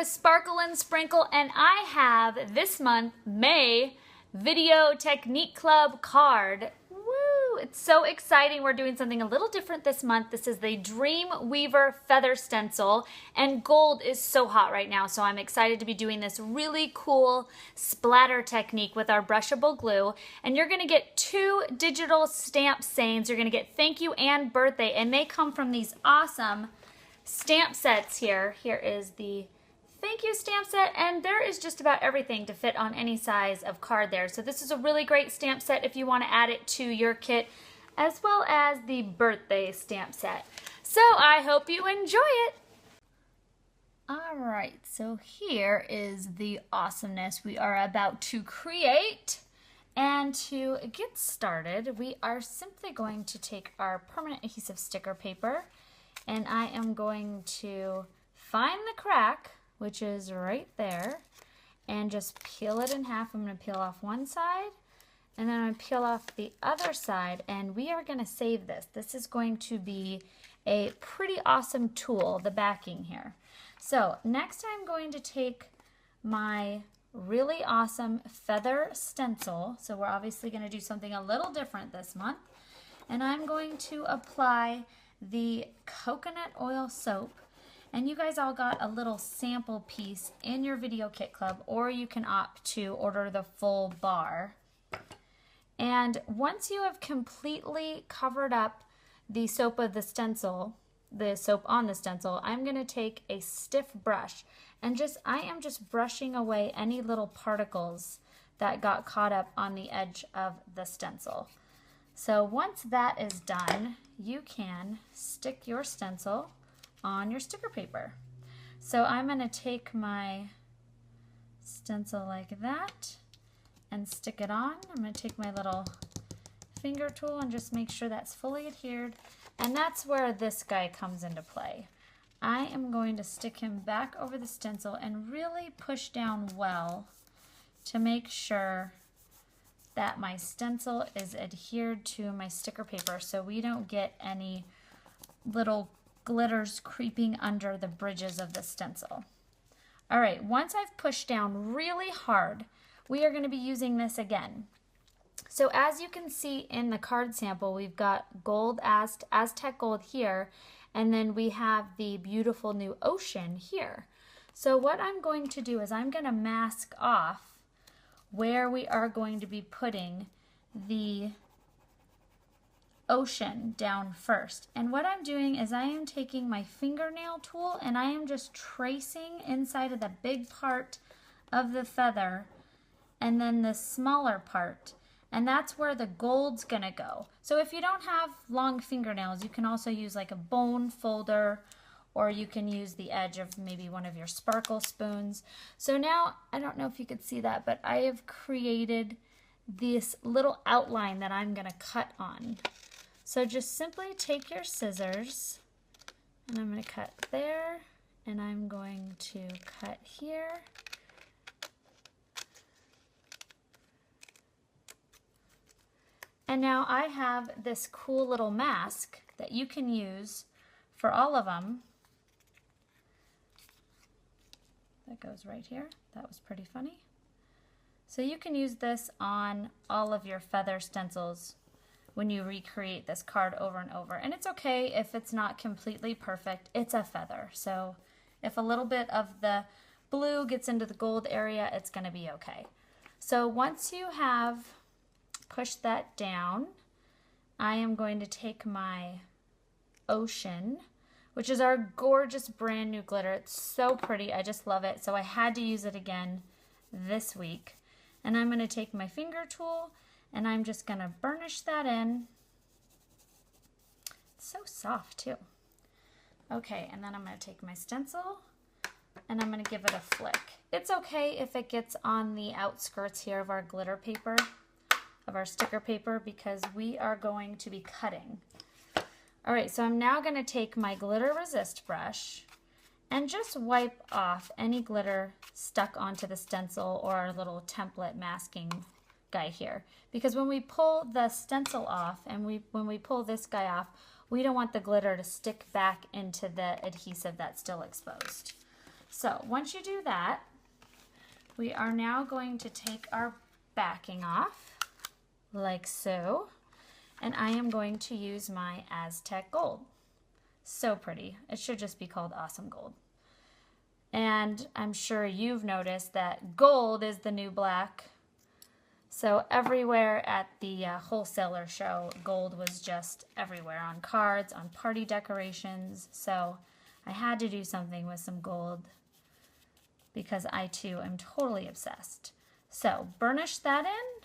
with Sparkle and Sprinkle, and I have this month, May, Video Technique Club card. Woo! It's so exciting. We're doing something a little different this month. This is the Dreamweaver Feather Stencil, and gold is so hot right now, so I'm excited to be doing this really cool splatter technique with our brushable glue. And you're going to get 2 digital stamp sayings. You're going to get thank you and birthday, and they come from these awesome stamp sets here. Here is the thank you stamp set, and there is just about everything to fit on any size of card there. So this is a really great stamp set if you want to add it to your kit, as well as the birthday stamp set. So I hope you enjoy it. All right, so here is the awesomeness we are about to create. And to get started, we are simply going to take our permanent adhesive sticker paper, and I am going to find the crack, which is right there, and just peel it in half. I'm going to peel off one side, and then I'm going to peel off the other side, and we are going to save this. This is going to be a pretty awesome tool, the backing here. So next I'm going to take my really awesome feather stencil. So we're obviously going to do something a little different this month, and I'm going to apply the coconut oil soap. And you guys all got a little sample piece in your video kit club, or you can opt to order the full bar. And once you have completely covered up the soap of the stencil, the soap on the stencil, I'm going to take a stiff brush and I am just brushing away any little particles that got caught up on the edge of the stencil. So once that is done, you can stick your stencil on your sticker paper. So I'm going to take my stencil like that and stick it on. I'm going to take my little finger tool and just make sure that's fully adhered, and that's where this guy comes into play. I am going to stick him back over the stencil and really push down well to make sure that my stencil is adhered to my sticker paper so we don't get any little glitters creeping under the bridges of the stencil. All right, once I've pushed down really hard, we are going to be using this again. So as you can see in the card sample, we've got gold, Aztec gold here, and then we have the beautiful new ocean here. So what I'm going to do is I'm going to mask off where we are going to be putting the ocean down first. And what I'm doing is I am taking my fingernail tool and I am just tracing inside of the big part of the feather and then the smaller part, and that's where the gold's gonna go. So if you don't have long fingernails, you can also use like a bone folder, or you can use the edge of maybe one of your sparkle spoons. So now, I don't know if you could see that, but I have created this little outline that I'm gonna cut on. So just simply take your scissors, and I'm going to cut there, and I'm going to cut here. And now I have this cool little mask that you can use for all of them. That goes right here. That was pretty funny. So you can use this on all of your feather stencils when you recreate this card over and over. And it's okay if it's not completely perfect. It's a feather. So if a little bit of the blue gets into the gold area, it's going to be okay. So once you have pushed that down, I am going to take my ocean, which is our gorgeous brand new glitter. It's so pretty. I just love it. So I had to use it again this week. And I'm going to take my finger tool and I'm just going to burnish that in. It's so soft too. Okay, and then I'm going to take my stencil and I'm going to give it a flick. It's okay if it gets on the outskirts here of our glitter paper, of our sticker paper, because we are going to be cutting. All right, so I'm now going to take my glitter resist brush and just wipe off any glitter stuck onto the stencil or our little template masking guy here, because when we pull the stencil off and when we pull this guy off, we don't want the glitter to stick back into the adhesive that's still exposed. So once you do that, we are now going to take our backing off like so. And I am going to use my Aztec Gold. So pretty. It should just be called Awesome Gold. And I'm sure you've noticed that gold is the new black. So everywhere at the wholesaler show, gold was just everywhere, on cards, on party decorations. So I had to do something with some gold because I too am totally obsessed. So burnish that in.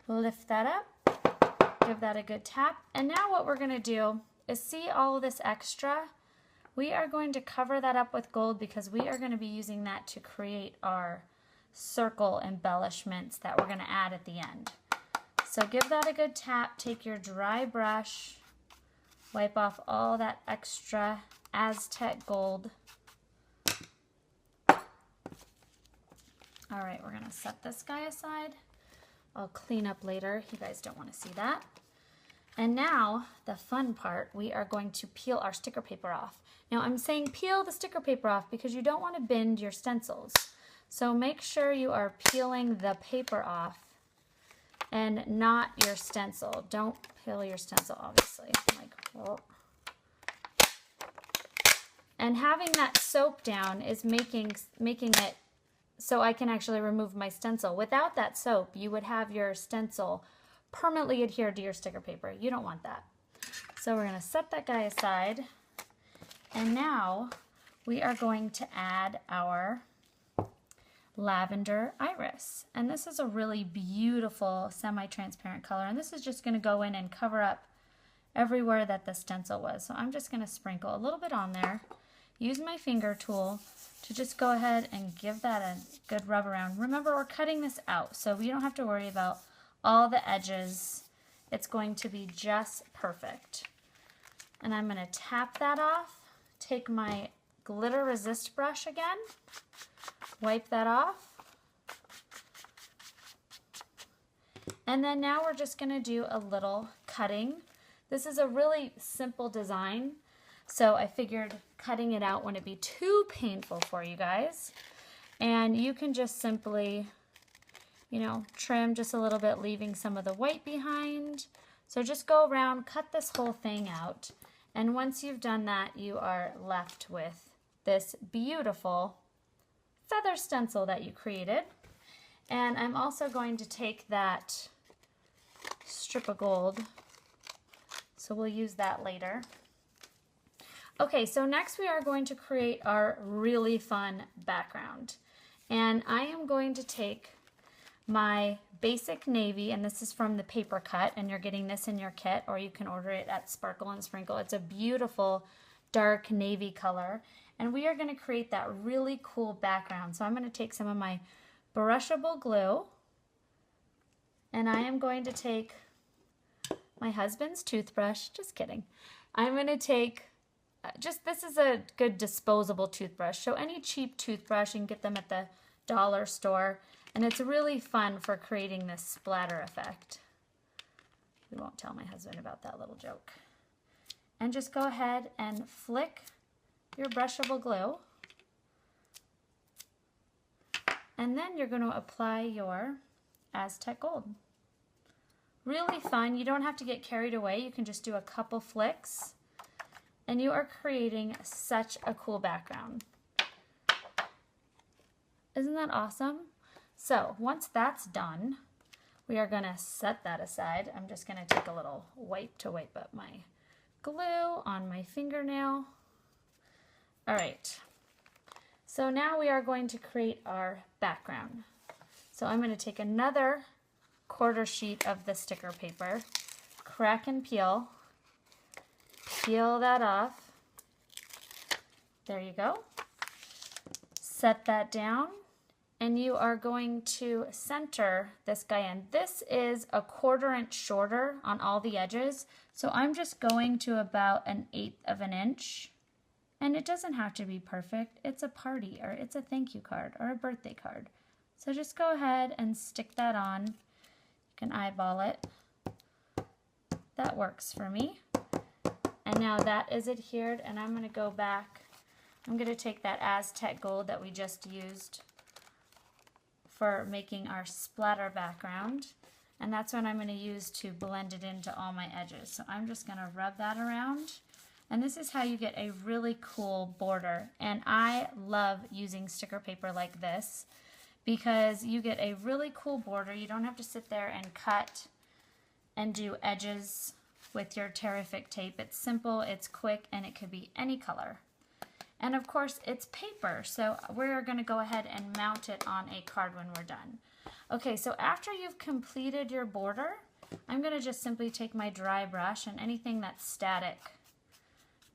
Lift that up, give that a good tap. And now what we're gonna do is, see all of this extra? We are going to cover that up with gold because we are gonna be using that to create our circle embellishments that we're gonna add at the end. So give that a good tap, take your dry brush, wipe off all that extra Aztec gold. All right, we're gonna set this guy aside. I'll clean up later. You guys don't want to see that. And now, the fun part, we are going to peel our sticker paper off. Now, I'm saying peel the sticker paper off because you don't want to bend your stencils. So make sure you are peeling the paper off and not your stencil. Don't peel your stencil, obviously. Oh. And having that soap down is making it so I can actually remove my stencil. Without that soap, you would have your stencil permanently adhered to your sticker paper. You don't want that. So we're going to set that guy aside. And now we are going to add our lavender iris. And this is a really beautiful semi-transparent color. And this is just going to go in and cover up everywhere that the stencil was. So I'm just going to sprinkle a little bit on there. Use my finger tool to just go ahead and give that a good rub around. Remember, we're cutting this out, so we don't have to worry about all the edges. It's going to be just perfect. And I'm going to tap that off, take my glitter resist brush again, wipe that off. And then now we're just going to do a little cutting. This is a really simple design, so I figured cutting it out wouldn't be too painful for you guys. And you can just simply, you know, trim just a little bit, leaving some of the white behind. So just go around, cut this whole thing out. And once you've done that, you are left with this beautiful feather stencil that you created. And I'm also going to take that strip of gold, so we'll use that later. Okay, so next we are going to create our really fun background. And I am going to take my basic navy, and this is from the Paper Cut, and you're getting this in your kit, or you can order it at Sparkle and Sprinkle. It's a beautiful dark navy color. And we are going to create that really cool background. So I'm going to take some of my brushable glue, and I am going to take my husband's toothbrush. Just kidding. I'm going to take this is a good disposable toothbrush. So any cheap toothbrush, you can get them at the dollar store. And it's really fun for creating this splatter effect. We won't tell my husband about that little joke. And just go ahead and flick your brushable glue. And then you're going to apply your Aztec Gold. Really fun. You don't have to get carried away. You can just do a couple flicks. And you are creating such a cool background. Isn't that awesome? So once that's done, we are going to set that aside. I'm just going to take a little wipe to wipe up my glue on my fingernail. All right. So now we are going to create our background. So I'm going to take another quarter sheet of the sticker paper, crack and peel that off. There you go. Set that down, and you are going to center this guy in. This is a 1/4 inch shorter on all the edges, so I'm just going to about 1/8 of an inch. And it doesn't have to be perfect. It's a party, or it's a thank you card, or a birthday card. So just go ahead and stick that on. You can eyeball it. That works for me. And now that is adhered, and I'm going to go back I'm going to take that Aztec gold that we just used for making our splatter background, and that's what I'm going to use to blend it into all my edges. So I'm just going to rub that around, and this is how you get a really cool border. And I love using sticker paper like this because you get a really cool border. You don't have to sit there and cut and do edges with your Terrific tape. It's simple, it's quick, and it could be any color. And of course, it's paper, so we're going to go ahead and mount it on a card when we're done. Okay, so after you've completed your border, I'm going to just simply take my dry brush, and anything that's static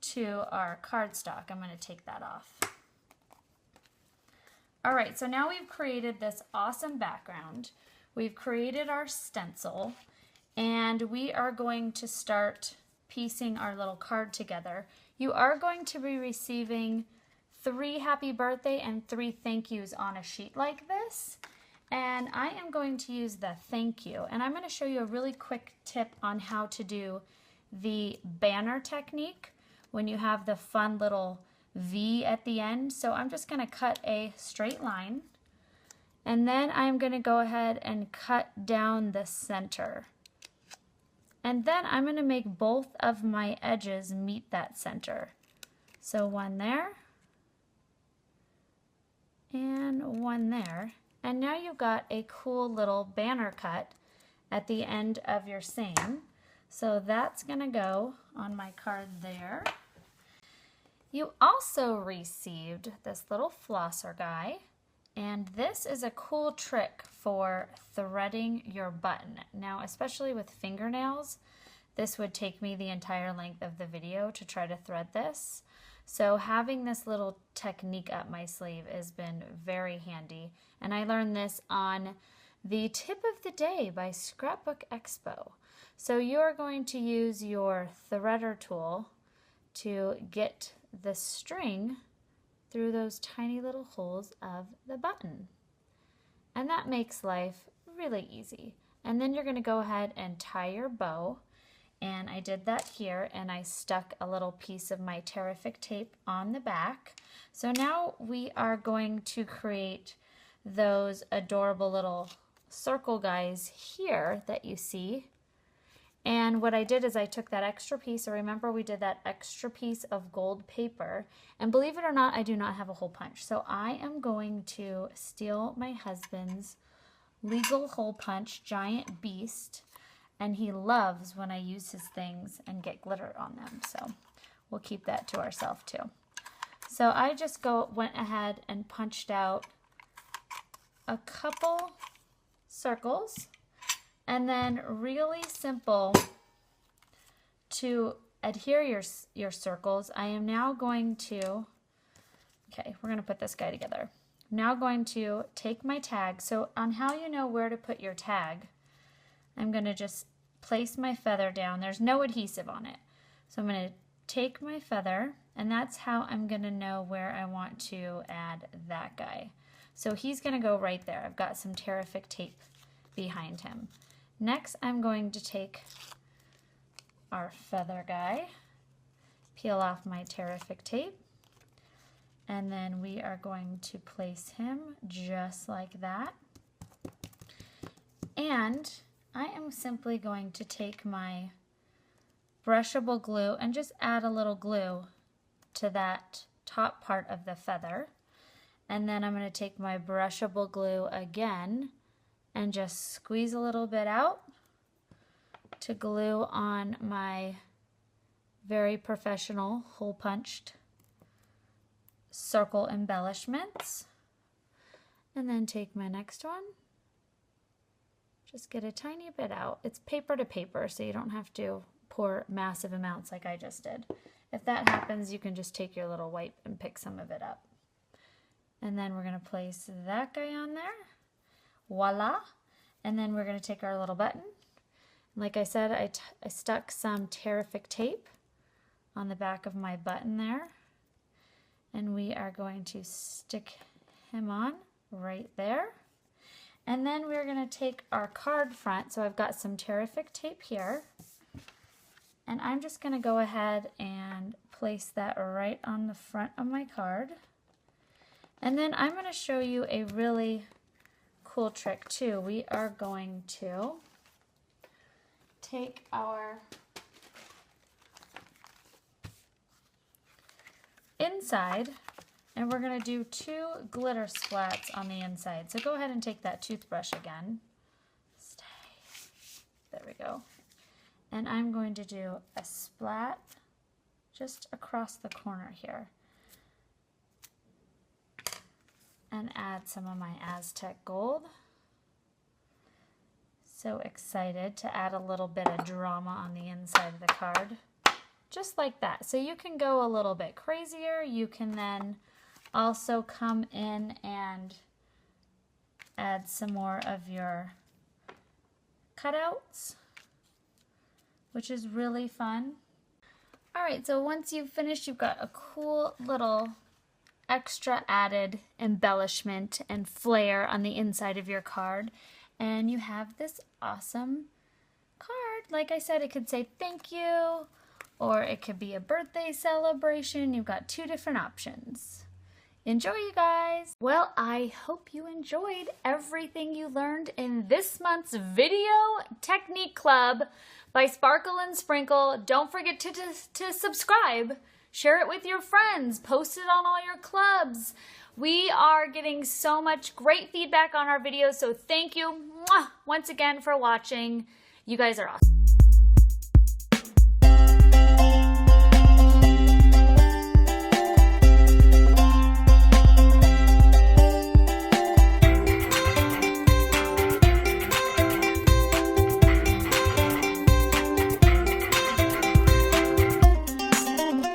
to our cardstock, I'm going to take that off. All right, so now we've created this awesome background. We've created our stencil, and we are going to start piecing our little card together. You are going to be receiving 3 happy birthday and 3 thank yous on a sheet like this. And I am going to use the thank you. And I'm going to show you a really quick tip on how to do the banner technique when you have the fun little V at the end. So I'm just going to cut a straight line. And then I'm going to go ahead and cut down the center. And then I'm going to make both of my edges meet that center. So one there and one there. And now you've got a cool little banner cut at the end of your seam. So that's going to go on my card there. You also received this little flosser guy. And this is a cool trick for threading your button. Now, especially with fingernails, this would take me the entire length of the video to try to thread this. So having this little technique up my sleeve has been very handy. And I learned this on the Tip of the Day by Scrapbook Expo. So you're going to use your threader tool to get the string through those tiny little holes of the button. And that makes life really easy. And then you're going to go ahead and tie your bow. And I did that here, and I stuck a little piece of my Terrific tape on the back. So now we are going to create those adorable little circle guys here that you see. And what I did is I took that extra piece, so remember we did that extra piece of gold paper, and believe it or not, I do not have a hole punch. So I am going to steal my husband's Legal Hole Punch Giant Beast, and he loves when I use his things and get glitter on them, so we'll keep that to ourselves too. So I just went ahead and punched out a couple circles. And then really simple to adhere your circles, I am now going to, okay, we're going to put this guy together. I'm now going to take my tag. So on how you know where to put your tag, I'm going to just place my feather down. There's no adhesive on it. So I'm going to take my feather, and that's how I'm going to know where I want to add that guy. So he's going to go right there. I've got some Terrific tape behind him. Next, I'm going to take our feather guy, peel off my Terrific tape, and then we are going to place him just like that. And I am simply going to take my brushable glue and just add a little glue to that top part of the feather. And then I'm going to take my brushable glue again and just squeeze a little bit out to glue on my very professional hole punched circle embellishments. And then take my next one, just get a tiny bit out. It's paper to paper, so you don't have to pour massive amounts like I just did. If that happens, you can just take your little wipe and pick some of it up. And then we're going to place that guy on there. Voila. And then we're going to take our little button. Like I said, I stuck some Terrific tape on the back of my button there. And we are going to stick him on right there. And then we're going to take our card front. So I've got some Terrific tape here. And I'm just going to go ahead and place that right on the front of my card. And then I'm going to show you a really cool trick too. We are going to take our inside and we're going to do 2 glitter splats on the inside. So go ahead and take that toothbrush again. Stay. There we go. And I'm going to do a splat just across the corner here. And add some of my Aztec gold. So excited to add a little bit of drama on the inside of the card. Just like that. So you can go a little bit crazier. You can then also come in and add some more of your cutouts, which is really fun. All right, so once you've finished, you've got a cool little extra added embellishment and flair on the inside of your card, and you have this awesome card. Like I said, it could say thank you, or it could be a birthday celebration. You've got 2 different options. Enjoy, you guys. Well, I hope you enjoyed everything you learned in this month's Video Technique Club by Sparkle and Sprinkle. Don't forget to subscribe. Share it with your friends. Post it on all your clubs. We are getting so much great feedback on our videos, so thank you once again for watching. You guys are awesome.